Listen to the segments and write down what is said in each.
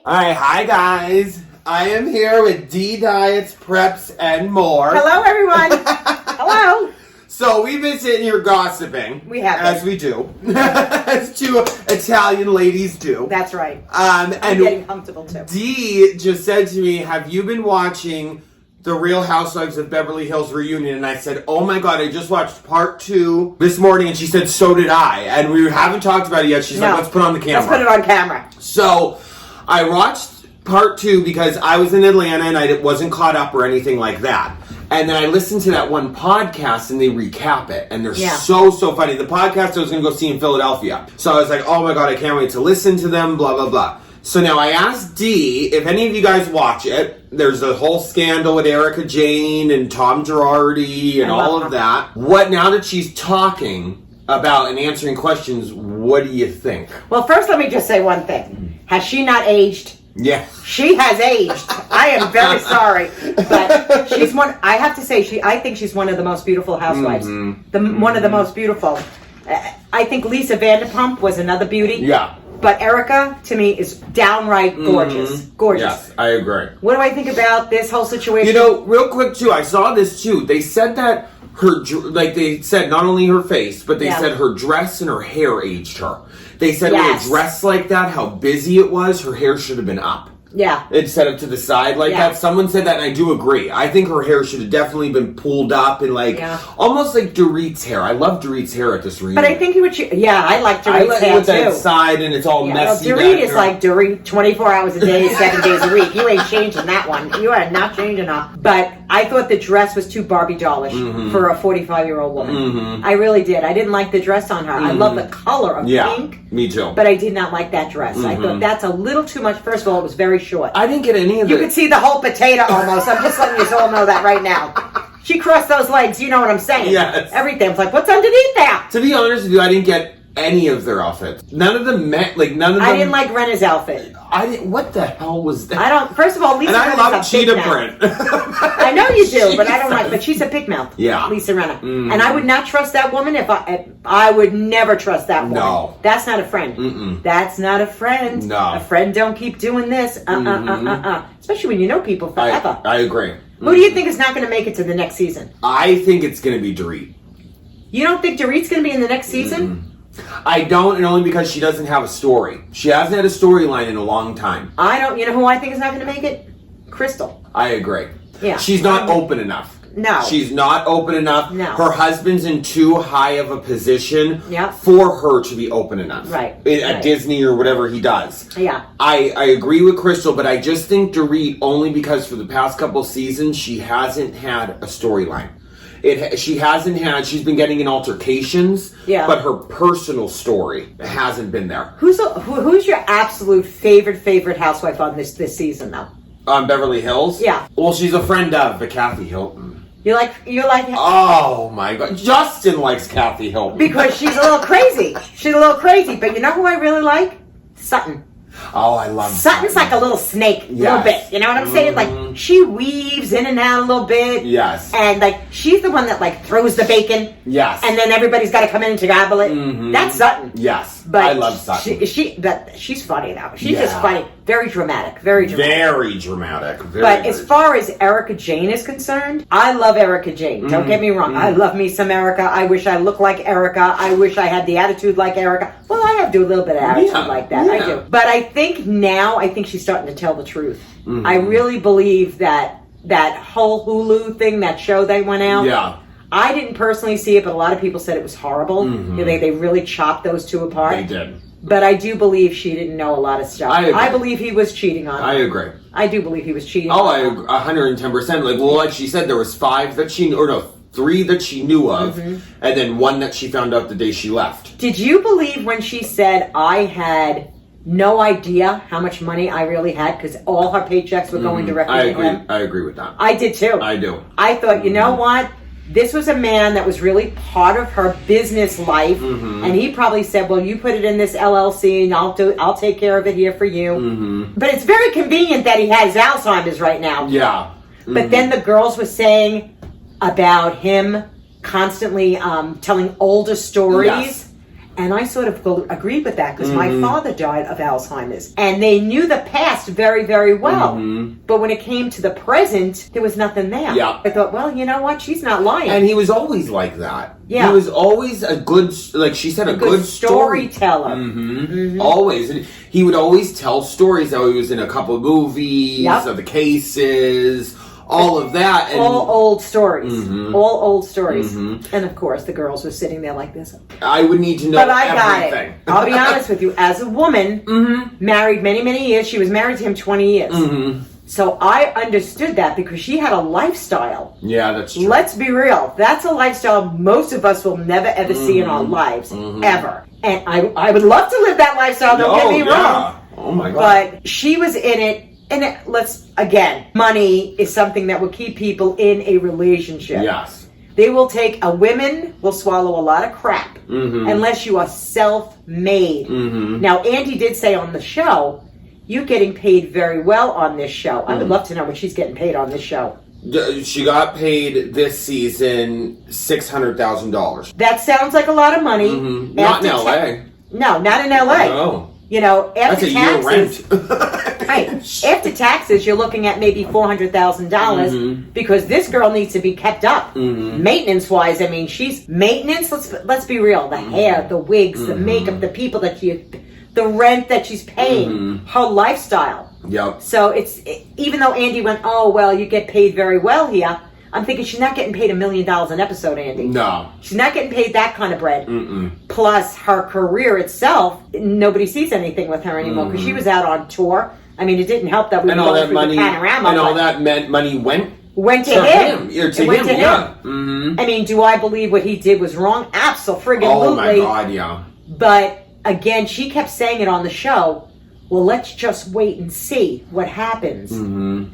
Alright, hi guys. I am here with Dee Diets, Preps, and more. Hello, everyone. Hello. So we've been sitting here gossiping. We have. As we do. As two Italian ladies do. That's right. I'm getting comfortable too. Dee just said to me, have you been watching the Real Housewives of Beverly Hills reunion? And I said, oh my god, I just watched part 2 this morning. And she said, so did I. And we haven't talked about it yet. She's like, let's put it on the camera. Let's put it on camera. So I watched part 2 because I was in Atlanta and I wasn't caught up or anything like that. And then I listened to that one podcast and they recap it. And they're so funny. The podcast I was going to go see in Philadelphia. So I was like, oh my god, I can't wait to listen to them, blah, blah, blah. So now I asked Dee if any of you guys watch it. There's a whole scandal with Erica Jane and Tom Girardi and all of that. What, now that she's talking about and answering questions, what do you think? Well, first let me just say one thing. Has she not aged? Yeah. She has aged. I am very sorry. But she's one, I have to say, I think she's one of the most beautiful housewives. One of the most beautiful. I think Lisa Vanderpump was another beauty. Yeah. But Erica, to me, is downright gorgeous. Gorgeous. Yes, I agree. What do I think about this whole situation? You know, real quick, too, I saw this, too. They said that they said not only her face, but they said her dress and her hair aged her. They said with a dress like that, how busy it was, her hair should have been up. Yeah. Instead of to the side like that. Someone said that, and I do agree. I think her hair should have definitely been pulled up and almost like Dorit's hair. I love Dorit's hair at this reunion. But I think I like Dorit's hair with that side and it's all messy. Well, Dorit is like Dorit 24 hours a day, 7 days a week. You ain't changing that one. You are not changing her. But I thought the dress was too Barbie dollish for a 45-year-old woman. I really did. I didn't like the dress on her. I love the color of pink. Me too. But I did not like that dress. I thought that's a little too much. First of all, it was very short. I didn't get any of it. You could see the whole potato almost. I'm just letting you all know that right now. She crossed those legs. You know what I'm saying? Yes. Everything. It's like, what's underneath there? To be honest with you, I didn't get any of their outfits. None of them met, none of them. I didn't like Rena's outfit. What the hell was that? First of all, Lisa Renna's love cheetah print. I know you do, but I don't like, but she's a pig mouth. Yeah. Lisa Rinna. And I would not trust that woman if I would never trust that woman. No. That's not a friend. That's not a friend. No. A friend don't keep doing this. Especially when you know people forever. I agree. Who do you think is not going to make it to the next season? I think it's going to be Dorit. You don't think Dorit's going to be in the next season? I don't, and only because she doesn't have a story. She hasn't had a storyline in a long time. I don't. You know who I think is not going to make it? Crystal. I agree. Yeah. She's not open enough. No. She's not open enough. No. Her husband's in too high of a position for her to be open enough. Right. At Disney or whatever he does. Yeah. I agree with Crystal, but I just think Dorit, only because for the past couple seasons, she hasn't had a storyline. She's been getting in altercations, but her personal story hasn't been there. Who's your absolute favorite housewife on this season, though? On Beverly Hills? Yeah. Well, she's a friend of Kathy Hilton. You like Oh my god. Justin likes Kathy Hilton. Because she's a little crazy. She's a little crazy. But you know who I really like? Sutton. Oh, I love Sutton's like a little snake, a little bit. You know what I'm saying? Like, she weaves in and out a little bit. Yes. And, like, she's the one that, like, throws the bacon. Yes. And then everybody's got to come in and gobble it. That's Sutton. Yes. But I love Sutton. She's funny, though. She's just funny. Very dramatic. Very dramatic. Very dramatic. But as far as Erica Jane is concerned, I love Erica Jane. Don't get me wrong. I love me some Erica. I wish I looked like Erica. I wish I had the attitude like Erica. Well, I have to do a little bit of attitude like that. I do. But I think she's starting to tell the truth. I really believe that whole Hulu thing, that show they went out. Yeah. I didn't personally see it, but a lot of people said it was horrible. They really chopped those two apart. They did. But I do believe she didn't know a lot of stuff. I believe he was cheating on her. I agree. I do believe he was cheating on her. 110%. Like she said, there was 3 that she knew of, and then 1 that she found out the day she left. Did you believe when she said, I had no idea how much money I really had because all her paychecks were going directly to him? I agree with that. I did too. I do. I thought, you know what? This was a man that was really part of her business life, and he probably said, well, you put it in this LLC and I'll take care of it here for you. But it's very convenient that he has Alzheimer's right now. Yeah. But then the girls were saying about him constantly telling older stories. And I sort of agreed with that because my father died of Alzheimer's. And they knew the past very, very well. But when it came to the present, there was nothing there. Yeah. I thought, well, you know what? She's not lying. And he was always like that. Yeah. He was always a good, like she said, a good storyteller. Always. And he would always tell stories how he was in a couple of movies, of the cases, all of that. And all old stories. All old stories. And of course, the girls were sitting there like this. I would need to know But I got everything. it. I'll be honest with you. As a woman, married many, many years, she was married to him 20 years. So I understood that because she had a lifestyle. Yeah, that's true. Let's be real. That's a lifestyle most of us will never ever see in our lives. Ever. And I would love to live that lifestyle, don't get me wrong. Oh my God. But she was in it. And money is something that will keep people in a relationship. Yes. They will women will swallow a lot of crap unless you are self-made. Now, Andy did say on the show, you're getting paid very well on this show. I would love to know what she's getting paid on this show. She got paid this season $600,000. That sounds like a lot of money. Not in LA. No, not in LA. No. You know, after taxes, year rent. Right. After taxes, you're looking at maybe $400,000 because this girl needs to be kept up. Maintenance wise, I mean, she's maintenance. Let's be real. The hair, the wigs, the makeup, the people the rent that she's paying, her lifestyle. Yep. So even though Andy went, oh well, you get paid very well here. I'm thinking she's not getting paid $1 million an episode, Andy. No. She's not getting paid that kind of bread. Plus, her career itself, nobody sees anything with her anymore because she was out on tour. I mean, it didn't help that we were going through the panorama. And all that meant money went to him. Yeah. I mean, do I believe what he did was wrong? Absolutely. Oh my God, yeah. But again, she kept saying it on the show. Well, let's just wait and see what happens.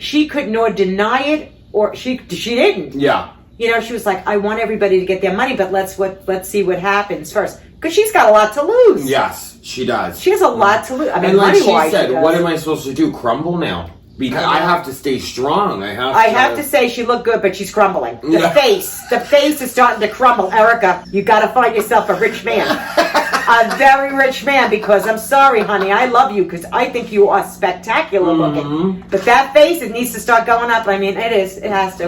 She could nor deny it. Or she didn't. Yeah. You know, she was like, I want everybody to get their money, but let's see what happens first. Because she's got a lot to lose. Yes, she does. She has a lot to lose. I mean, and like she said, what am I supposed to do? Crumble now? Because I have to stay strong. I have to say she looked good, but she's crumbling. The face is starting to crumble. Erica, you got to find yourself a rich man. A very rich man, because I'm sorry, honey, I love you because I think you are spectacular looking. But that face, it needs to start going up. I mean, it has to.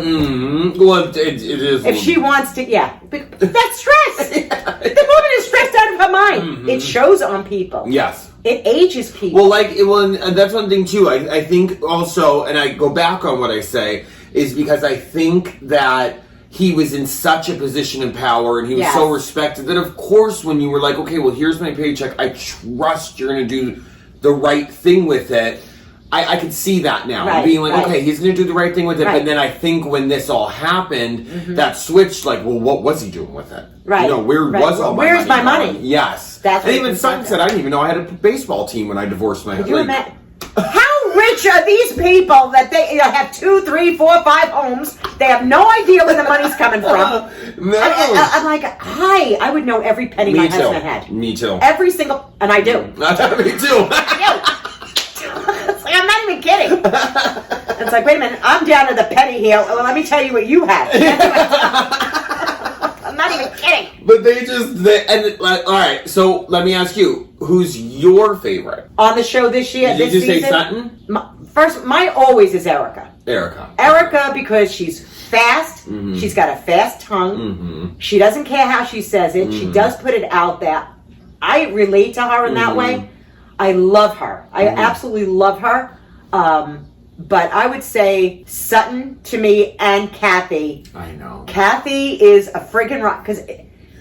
Well, it is. If she wants to, but that's stress. The woman is stressed out of her mind. It shows on people. Yes. It ages people. Well, and that's one thing too. I think also, and I go back on what I say, is because I think that he was in such a position of power and he was so respected that of course when you were like, okay, well here's my paycheck, I trust you're going to do the right thing with it. I could see that now. Being like, okay, he's going to do the right thing with it. But then I think when this all happened, that switched like, well, what was he doing with it? Right. You know, where was all my money? Where's my money? Yes. And even Sutton said, I didn't even know I had a baseball team when I divorced my husband. How rich are these people that they have 2, 3, 4, 5 homes? They have no idea where the money's coming from. No. I'm like, hi, I would know every penny my husband had. Me too. Every single, and I do. Me too. I do. It's like, I'm not even kidding. It's like, wait a minute, I'm down to the penny here. Well, let me tell you what you have. I'm not even kidding. But all right, so let me ask you, who's your favorite? On the show this year, Did you say Sutton? My always is Erica. Erica, because she's fast. She's got a fast tongue. She doesn't care how she says it. She does put it out there. I relate to her in that way. I love her. I absolutely love her. But I would say Sutton to me and Kathy. I know. Kathy is a friggin' rock. Because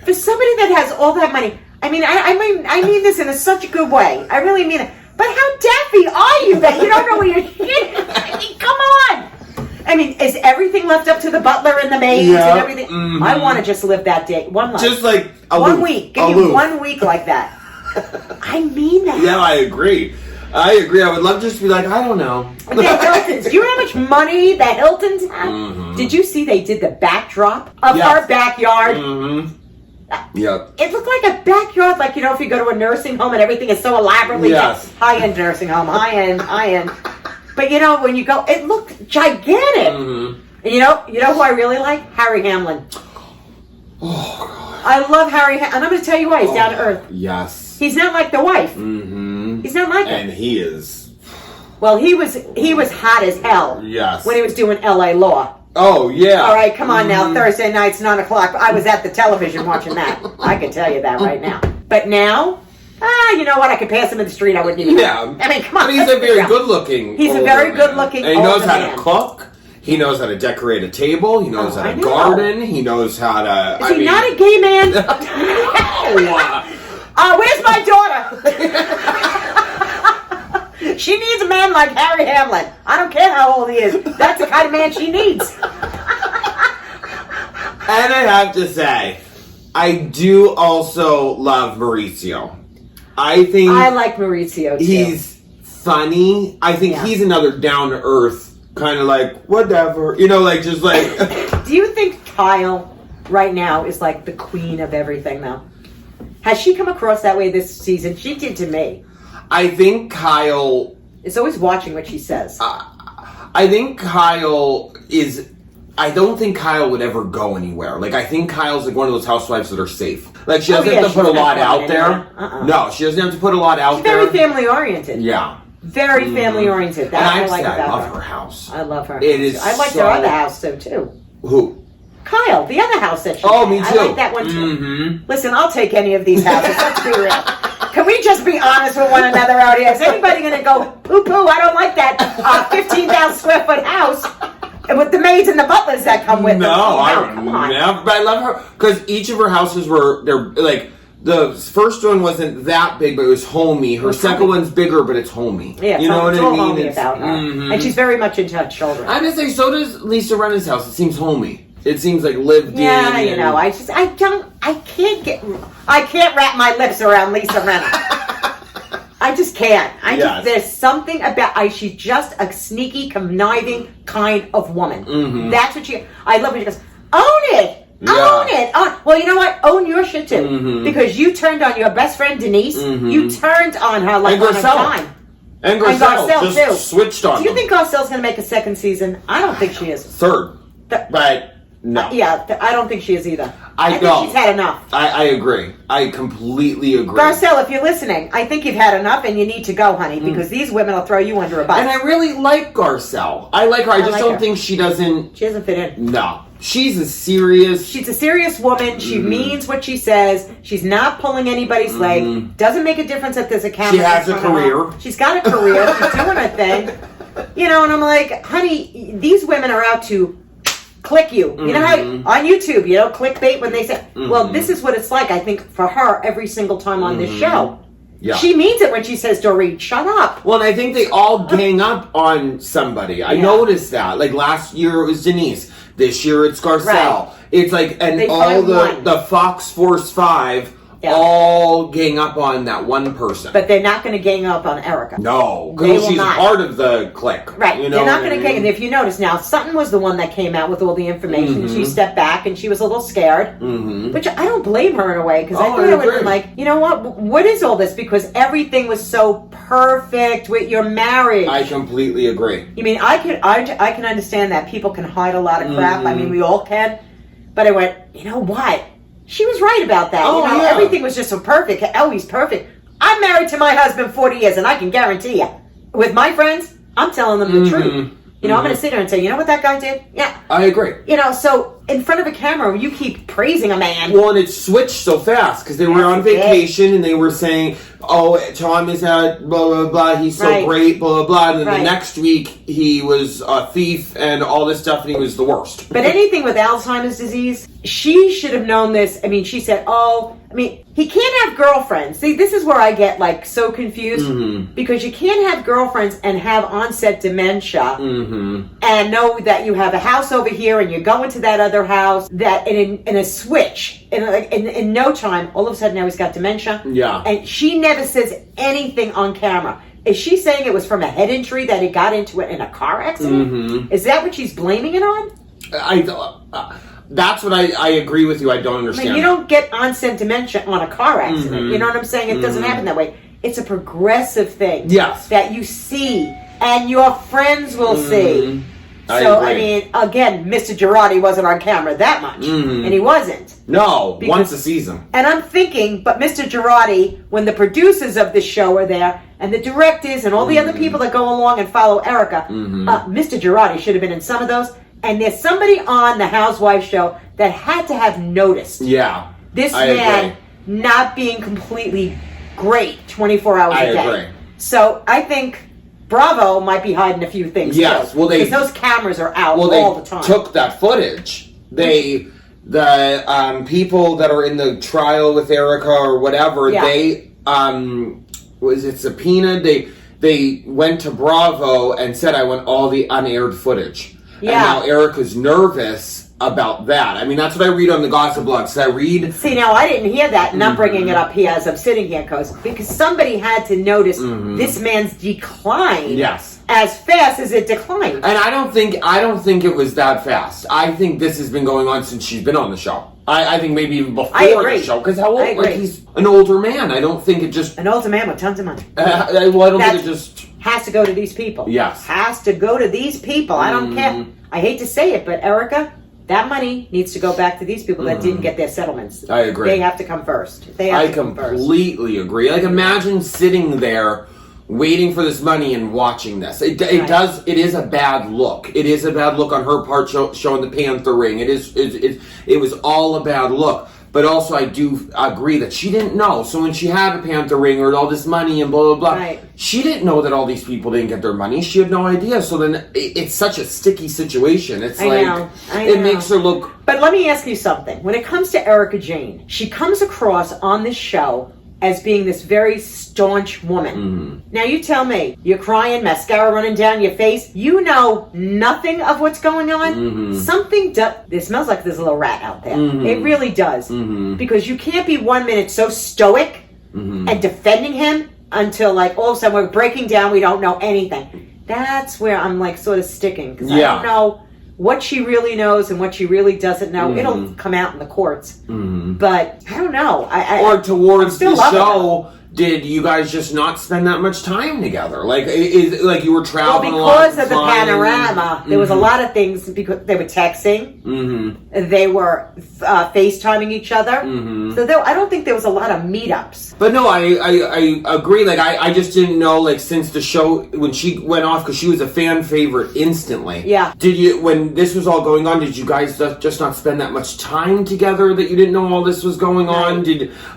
for somebody that has all that money, I mean this in such a good way. I really mean it. But how daffy are you that you don't know where you're shit? I mean, come on. I mean, is everything left up to the butler and the maids and everything? I want to just live that day. One life. Just like one week. Give me 1 week like that. I mean that. Yeah, I agree. I would love to just be like, I don't know. The Hiltons. Do you know how much money the Hiltons have? Did you see they did the backdrop of our backyard? Yep. It looked like a backyard, like, if you go to a nursing home and everything is so elaborately high-end nursing home, high-end. But when you go, it looked gigantic. And you know who I really like? Harry Hamlin. Oh, God. I love Harry, and I'm going to tell you why. He's down to earth. Yes. He's not like the wife. Mm-hmm. He's not like her. And he is. Well, he was hot as hell. Yes. When he was doing L.A. Law. Oh, yeah. All right, come on now. Thursday nights, 9 o'clock. I was at the television watching that. I can tell you that right now. But now, you know what? I could pass him in the street. I wouldn't even. Yeah. I mean, come on. But he's a very good-looking. He's a very good-looking. And he knows how man. to cook. He knows how to decorate a table. He knows how to garden. He knows how to. Is he not a gay man? No. Where's my daughter? She needs a man like Harry Hamlin. I don't care how old he is. That's the kind of man she needs. And I have to say, I do also love Mauricio. I like Mauricio too. He's funny. I think he's another down to earth kind of like whatever, just like. Do you think Kyle right now is like the queen of everything though? Has she come across that way this season? She did to me. I think Kyle is always watching what she says. I think Kyle is. I don't think Kyle would ever go anywhere. Like, I think Kyle's like one of those housewives that are safe. Like, she doesn't have to put a lot out there. No, she doesn't have to put a lot out there. She's very family oriented. Yeah. Very family oriented. That's what I like about her. I love her house. I love her. It is. I like their other house too. Who? Kyle, the other house that she me too. I like that one too. Mm-hmm. Listen, I'll take any of these houses. Let's be real. Can we just be honest with one another out here? Is anybody going to go, poo-poo, I don't like that 15,000 square foot house with the maids and the butlers that come with them? Come on. Never. But I love her because each of her houses they're like, the first one wasn't that big, but it was homey. Her second one's bigger, but it's homey. Yeah, you know what I mean? Homey about her. And she's very much into her children. I'm gonna say, so does Lisa Rinna's house. It seems homey. It seems like lived in. Yeah, I can't wrap my lips around Lisa Rinna. I just can't. There's something about, she's just a sneaky, conniving kind of woman. Mm-hmm. That's what I love when she goes, own it. Yeah. Own it. Well, you know what? Own your shit too. Mm-hmm. Because you turned on your best friend Denise. Mm-hmm. You turned on her like on a dime. And Garcelle just too. Switched on Do you think Garcelle's going to make a second season? I don't think she is. Third. But no. I don't think she is either. I think she's had enough. I agree. I completely agree. Garcelle, if you're listening, I think you've had enough and you need to go, honey, because these women will throw you under a bus. And I really like Garcelle. I like her. I just don't think she doesn't... She doesn't fit in. No. She's a serious woman. She means what she says. She's not pulling anybody's leg. Doesn't make a difference if there's a camera. She has a career. She's got a career. She's doing her thing. And I'm like, honey, these women are out to click you. You know how on YouTube, clickbait when they say, well, this is what it's like, I think, for her every single time on this show. Yeah. She means it when she says, Doreen, shut up. Well, and I think they all gang up on somebody. I noticed that. Like last year it was Denise. This year it's Garcelle. Right. It's like, and all the Fox Force 5 all gang up on that one person. But they're not going to gang up on Erica. No, because she's part of the clique. Right. They're not going to gang. And if you notice now, Sutton was the one that came out with all the information. She stepped back and she was a little scared. Which I don't blame her in a way, because I thought I would have been like, you know what is all this? Because everything was so perfect with your marriage. I completely agree. You mean, I can understand that people can hide a lot of crap. I mean, we all can. But I went, you know what? She was right about that. Everything was just so perfect. Oh, he's perfect. I'm married to my husband 40 years, and I can guarantee you, with my friends, I'm telling them the truth. I'm going to sit there and say, you know what that guy did? Yeah. I agree. So in front of a camera, you keep praising a man. Well, and it switched so fast, because they were on vacation, and they were saying, oh, Tom is at blah, blah, blah, he's so great, blah, blah, blah. And then the next week, he was a thief and all this stuff, and he was the worst. But anything with Alzheimer's disease, she should have known this. I mean, she said, he can't have girlfriends. See, this is where I get, so confused. Because you can't have girlfriends and have onset dementia and know that you have a house over here and you're going to that other house, that in a switch, in no time, all of a sudden now he's got dementia. Yeah. And she never says anything on camera. Is she saying it was from a head injury that he got into it in a car accident? Is that what she's blaming it on? That's what I agree with you. I don't understand. You don't get onset dementia on a car accident. You know what I'm saying? It doesn't happen that way. It's a progressive thing. Yes. That you see and your friends will see. So, I mean, again, Mr. Girardi wasn't on camera that much. And he wasn't. No, once a season. And I'm thinking, but Mr. Girardi, when the producers of the show are there, and the directors, and all the other people that go along and follow Erica, Mr. Girardi should have been in some of those. And there's somebody on the Housewives show that had to have noticed. Yeah. This man not being completely great 24 hours a day. I agree. So I think Bravo might be hiding a few things. Yes, too, well, because those cameras are out all the time. Took that footage. The people that are in the trial with Erica or whatever, they was it subpoenaed? They went to Bravo and said, "I want all the unaired footage." Yeah. And now Erica's nervous about that. I mean, that's what I read on the gossip blogs. See, now I didn't hear that, and I'm bringing it up here as I'm sitting here, because somebody had to notice this man's decline. Yes. As fast as it declined. And I don't think it was that fast. I think this has been going on since she's been on the show. I think maybe even before the show. Because how old? Like, he's an older man. I don't think it just... An older man with tons of money. Well, I don't think it just... Has to go to these people. Yes. Has to go to these people. I don't care. I hate to say it, but Erica... That money needs to go back to these people that didn't get their settlements. I agree. They have to come first. I completely agree. Like, imagine sitting there waiting for this money and watching this. It is a bad look. It is a bad look on her part showing the Panther ring. It was all a bad look. But also, I do agree that she didn't know. So when she had a Panther ring or all this money and blah, blah, blah, she didn't know that all these people didn't get their money. She had no idea. So then it's such a sticky situation. It's I know. It makes her look... But let me ask you something. When it comes to Erica Jane, she comes across on this show as being this very staunch woman. Now you tell me, you're crying, mascara running down your face, you know nothing of what's going on. Something there smells like there's a little rat out there. It really does. Because you can't be 1 minute so stoic and defending him until like all of a sudden we're breaking down, we don't know anything. That's where I'm like sort of sticking, because I don't know what she really knows and what she really doesn't know. It'll come out in the courts. But I don't know. Or towards the show, did you guys just not spend that much time together? Like, like you were traveling because of the panorama, there was a lot of things, because they were texting. They were FaceTiming each other. So I don't think there was a lot of meetups. But no, I agree. Like, I just didn't know, like, since the show, when she went off, because she was a fan favorite instantly. Yeah. Did you, when this was all going on, did you guys just not spend that much time together that you didn't know all this was going on?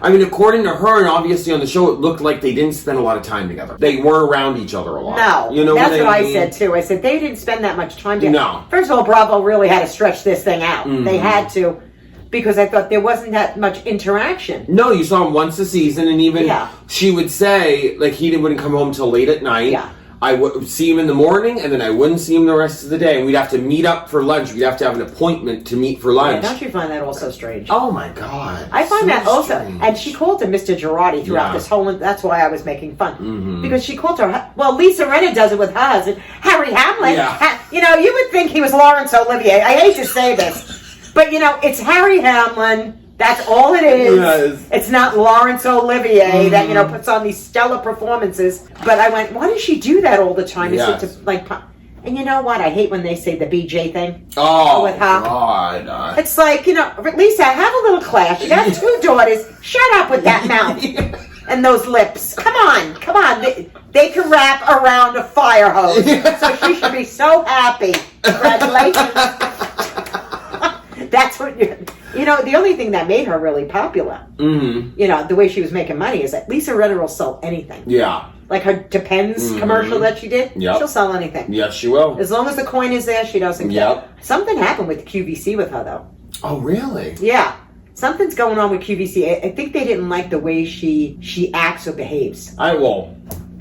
I mean, according to her, and obviously on the show, it looked like they didn't spend a lot of time together. They were around each other a lot. No. You know that's what I mean? said, too. I said they didn't spend that much time together. No. First of all, Bravo really had to stretch this thing out. They had to. Because I thought there wasn't that much interaction. No, you saw him once a season, and even she would say, like, he wouldn't come home till late at night. Yeah. I would see him in the morning, and then I wouldn't see him the rest of the day. And we'd have to meet up for lunch. We'd have to have an appointment to meet for lunch. Yeah, don't you find that also strange? Oh, my God. I find that also. And she called him Mr. Girardi throughout this whole... That's why I was making fun. Because she called her... Well, Lisa Rinna does it with her husband, Harry Hamlin. Yeah. You know, you would think he was Laurence Olivier. I hate to say this. But, you know, it's Harry Hamlin... That's all it is. Yes. It's not Laurence Olivier that, you know, puts on these stellar performances. But I went, why does she do that all the time? Yes. Is it to, like, and you know what? I hate when they say the BJ thing. Oh, with her. God. It's like, you know, Lisa, have a little class. You got 2 daughters. Shut up with that mouth and those lips. Come on. They can wrap around a fire hose. So she should be so happy. Congratulations. That's what you know. The only thing that made her really popular, you know, the way she was making money, is that Lisa Rinna will sell anything. Yeah, like her Depends commercial that she did. Yep. She'll sell anything. Yes, she will. As long as the coin is there, she doesn't care. Yep. Something happened with QVC with her though. Oh, really? Yeah. Something's going on with QVC. I think they didn't like the way she acts or behaves. I will.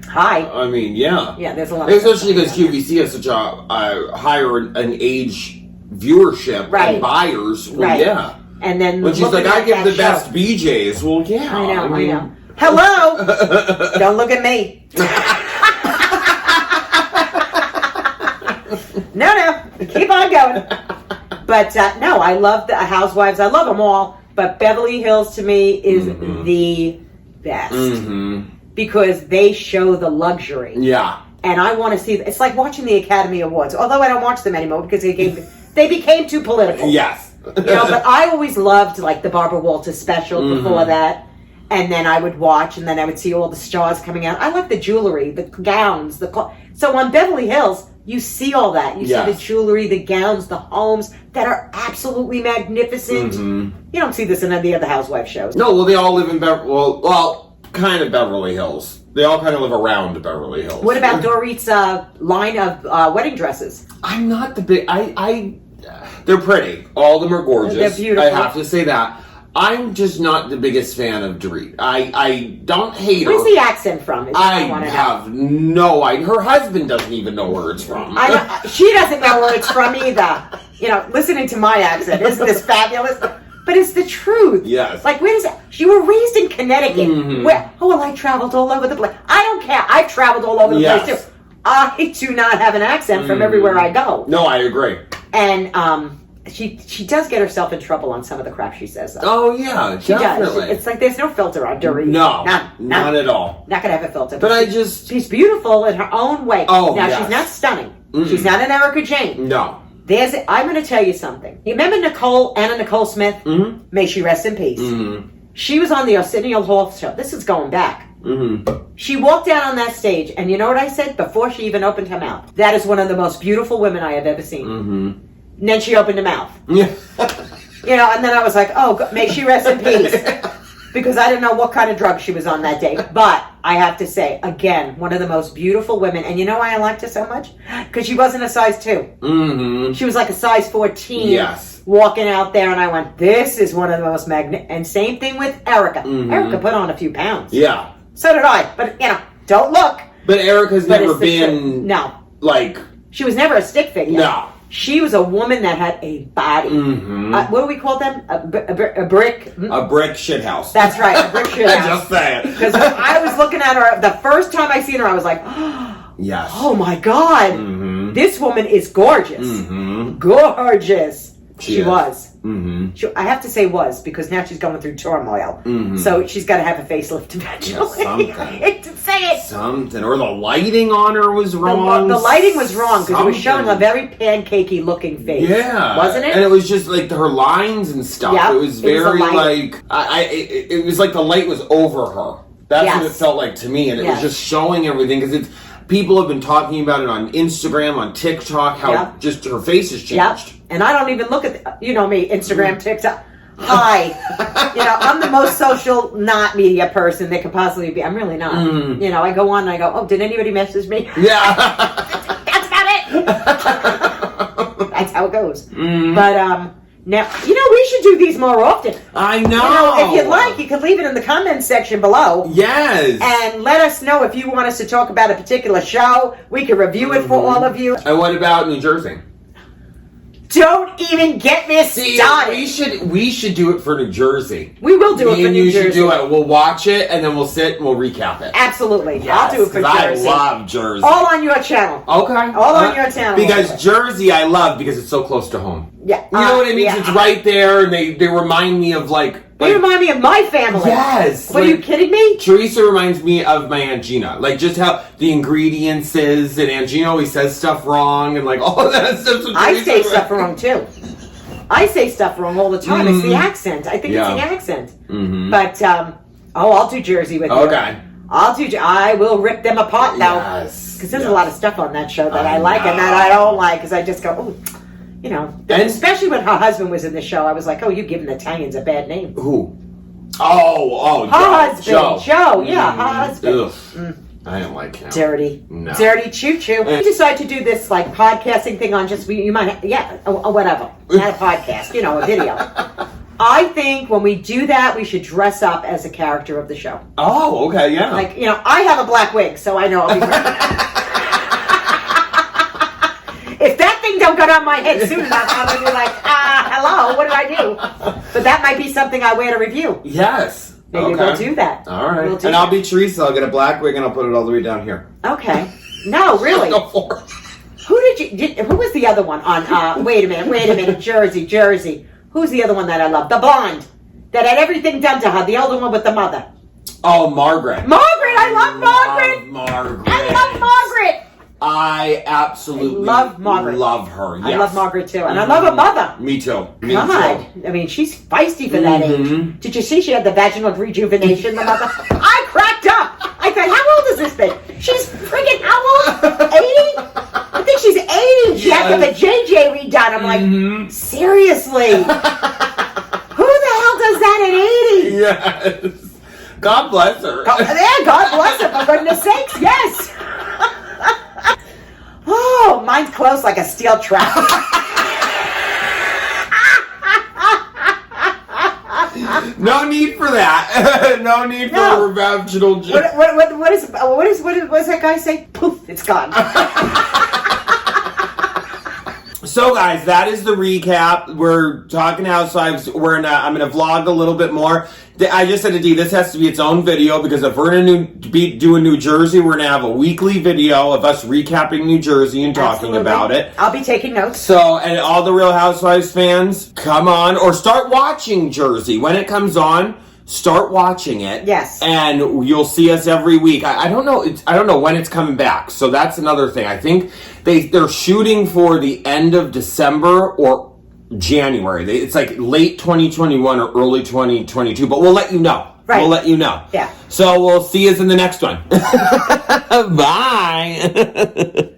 Hi. I mean, yeah. Yeah, there's a lot. Especially because QVC has such a higher an age viewership and buyers. Well, yeah. And then when she's like, I give the best BJs. Well, yeah. I know. Hello. Don't look at me. No. Keep on going. But no, I love the Housewives. I love them all. But Beverly Hills to me is the best. Because they show the luxury. Yeah. and I want to see. It's like watching the Academy Awards, although I don't watch them anymore because they became too political. Yes. But I always loved like the Barbara Walters special before that. And then I would watch, and then I would see all the stars coming out. I like the jewelry, the gowns, so on Beverly Hills, you see all that. You see the jewelry, the gowns, the homes that are absolutely magnificent. You don't see this in any of the Housewives shows. No, well, they all live in well, kind of Beverly Hills. They all kind of live around Beverly Hills. What about Dorit's line of wedding dresses? I'm not the big. They're pretty. All of them are gorgeous. They're beautiful. I have to say that. I'm just not the biggest fan of Dorit. I don't hate her. Where's the accent from? I have no idea. Her husband doesn't even know where it's from. She doesn't know where it's from either. Listening to my accent, isn't this fabulous? But it's the truth. Yes. Like, where is it? You were raised in Connecticut. Where? Oh, well, I traveled all over the place. I don't care. I've traveled all over the place, too. I do not have an accent from everywhere I go. No, I agree. And, she does get herself in trouble on some of the crap she says, though. Oh, yeah, she definitely. Does. It's like there's no filter on Dorit. No, not at all. Not going to have a filter. But she's beautiful in her own way. Oh, now, she's not stunning. She's not an Erica Jane. No. I'm going to tell you something. You remember Anna Nicole Smith? May she rest in peace. She was on the Arsenio Hall show. This is going back. She walked out on that stage, and you know what I said before she even opened her mouth? That is one of the most beautiful women I have ever seen. And then she opened her mouth. And then I was like, oh, may she rest in peace. Because I didn't know what kind of drug she was on that day. But I have to say, again, one of the most beautiful women. And you know why I liked her so much? Because she wasn't a size 2. She was like a size 14. Yes. Walking out there, and I went, this is one of the most magnificent. And same thing with Erica. Erica put on a few pounds. Yeah. So did I. But, don't look. But Erica's never been... No. Like... She was never a stick figure. No. She was a woman that had a body. What do we call them? A brick? A brick shit house. That's right, a brick shit house. Just saying. Because I was looking at her, the first time I seen her, I was like, yes. Oh my God. This woman is gorgeous. Gorgeous. She was. I have to say was, because now she's going through turmoil. So she's got to have a facelift eventually. Yeah, I hate to say it. Something. Or the lighting on her was wrong. The lighting was wrong because it was showing a very pancakey looking face. Yeah. Wasn't it? And it was just like her lines and stuff. Yep, it was very it was like the light was over her. That's what it felt like to me. And it was just showing everything because people have been talking about it on Instagram, on TikTok, how just her face has changed. Yep. And I don't even look at, me, Instagram, TikTok. Hi. I'm the most social, not media person that could possibly be. I'm really not. I go on and I go, oh, did anybody message me? Yeah. That's about it. That's how it goes. But, now, we should do these more often. I know. If you'd like, you could leave it in the comments section below. Yes. And let us know if you want us to talk about a particular show. We can review it for all of you. And what about New Jersey? Don't even get me started. We should do it for New Jersey. We will do it for New Jersey. You should do it. We'll watch it and then we'll sit and we'll recap it. Absolutely. Yes, I'll do it for Jersey. I love Jersey. All on your channel. Okay. All on your channel. Because Jersey I love because it's so close to home. Yeah. You know what I mean? It's right there and they remind me of They remind me of my family. Yes. What, are you kidding me? Teresa reminds me of my Aunt Gina. Like, just how the ingredients is, and Aunt Gina always says stuff wrong, and, all that stuff. So I say stuff wrong, too. I say stuff wrong all the time. It's the accent. I think it's the accent. But, I'll do Jersey with you. Okay. I will rip them apart, though. Yes. Because there's a lot of stuff on that show that I like and that I don't like, because I just go, oh... and especially when her husband was in the show, I was like, oh, you're giving the Italians a bad name. Who? Oh, her husband, Joe. Yeah, her husband. I didn't like him. Dirty. No. Dirty choo-choo. We decided to do this, podcasting thing on you might, whatever. Not a podcast, a video. I think when we do that, we should dress up as a character of the show. Oh, okay, yeah. I have a black wig, so I know I'll be If that thing don't go on my head soon enough, I'm going to be like, hello, what did I do? But that might be something I wear to review. Yes. Maybe we'll do that. All right. I'll be Teresa. I'll get a black wig and I'll put it all the way down here. Okay. No, really. Go for it. Who was the other one on, wait a minute, Jersey. Who's the other one that I love? The blonde. That had everything done to her. The older one with the mother. Oh, Margaret. I love Margaret. Margaret. I love Margaret. I absolutely love Margaret. Love her. Yes. I love Margaret too, and I love her mother. Me too. God, I mean, she's feisty for that age. Did you see she had the vaginal rejuvenation? The mother, I cracked up. I thought, how old is this bitch? She's freaking how old? 80? I think she's 80. She had the JJ redone. I'm like, seriously? Who the hell does that at 80? Yes. God bless her. God bless her, for goodness sakes, yes. Oh, mine's closed like a steel trap. No need for that. No need for vaginal. What does that guy say? Poof, it's gone. So, guys, that is the recap. We're talking Housewives. I'm gonna vlog a little bit more. I just said to Dee, this has to be its own video because if we're gonna be doing New Jersey, we're gonna have a weekly video of us recapping New Jersey and talking about it. I'll be taking notes. So, and all the Real Housewives fans, come on or start watching Jersey when it comes on. Start watching it. Yes. And you'll see us every week. I don't know. I don't know when it's coming back. So that's another thing. I think they're shooting for the end of December or January. It's like late 2021 or early 2022. But we'll let you know. Right. We'll let you know. Yeah. So we'll see you in the next one. Bye.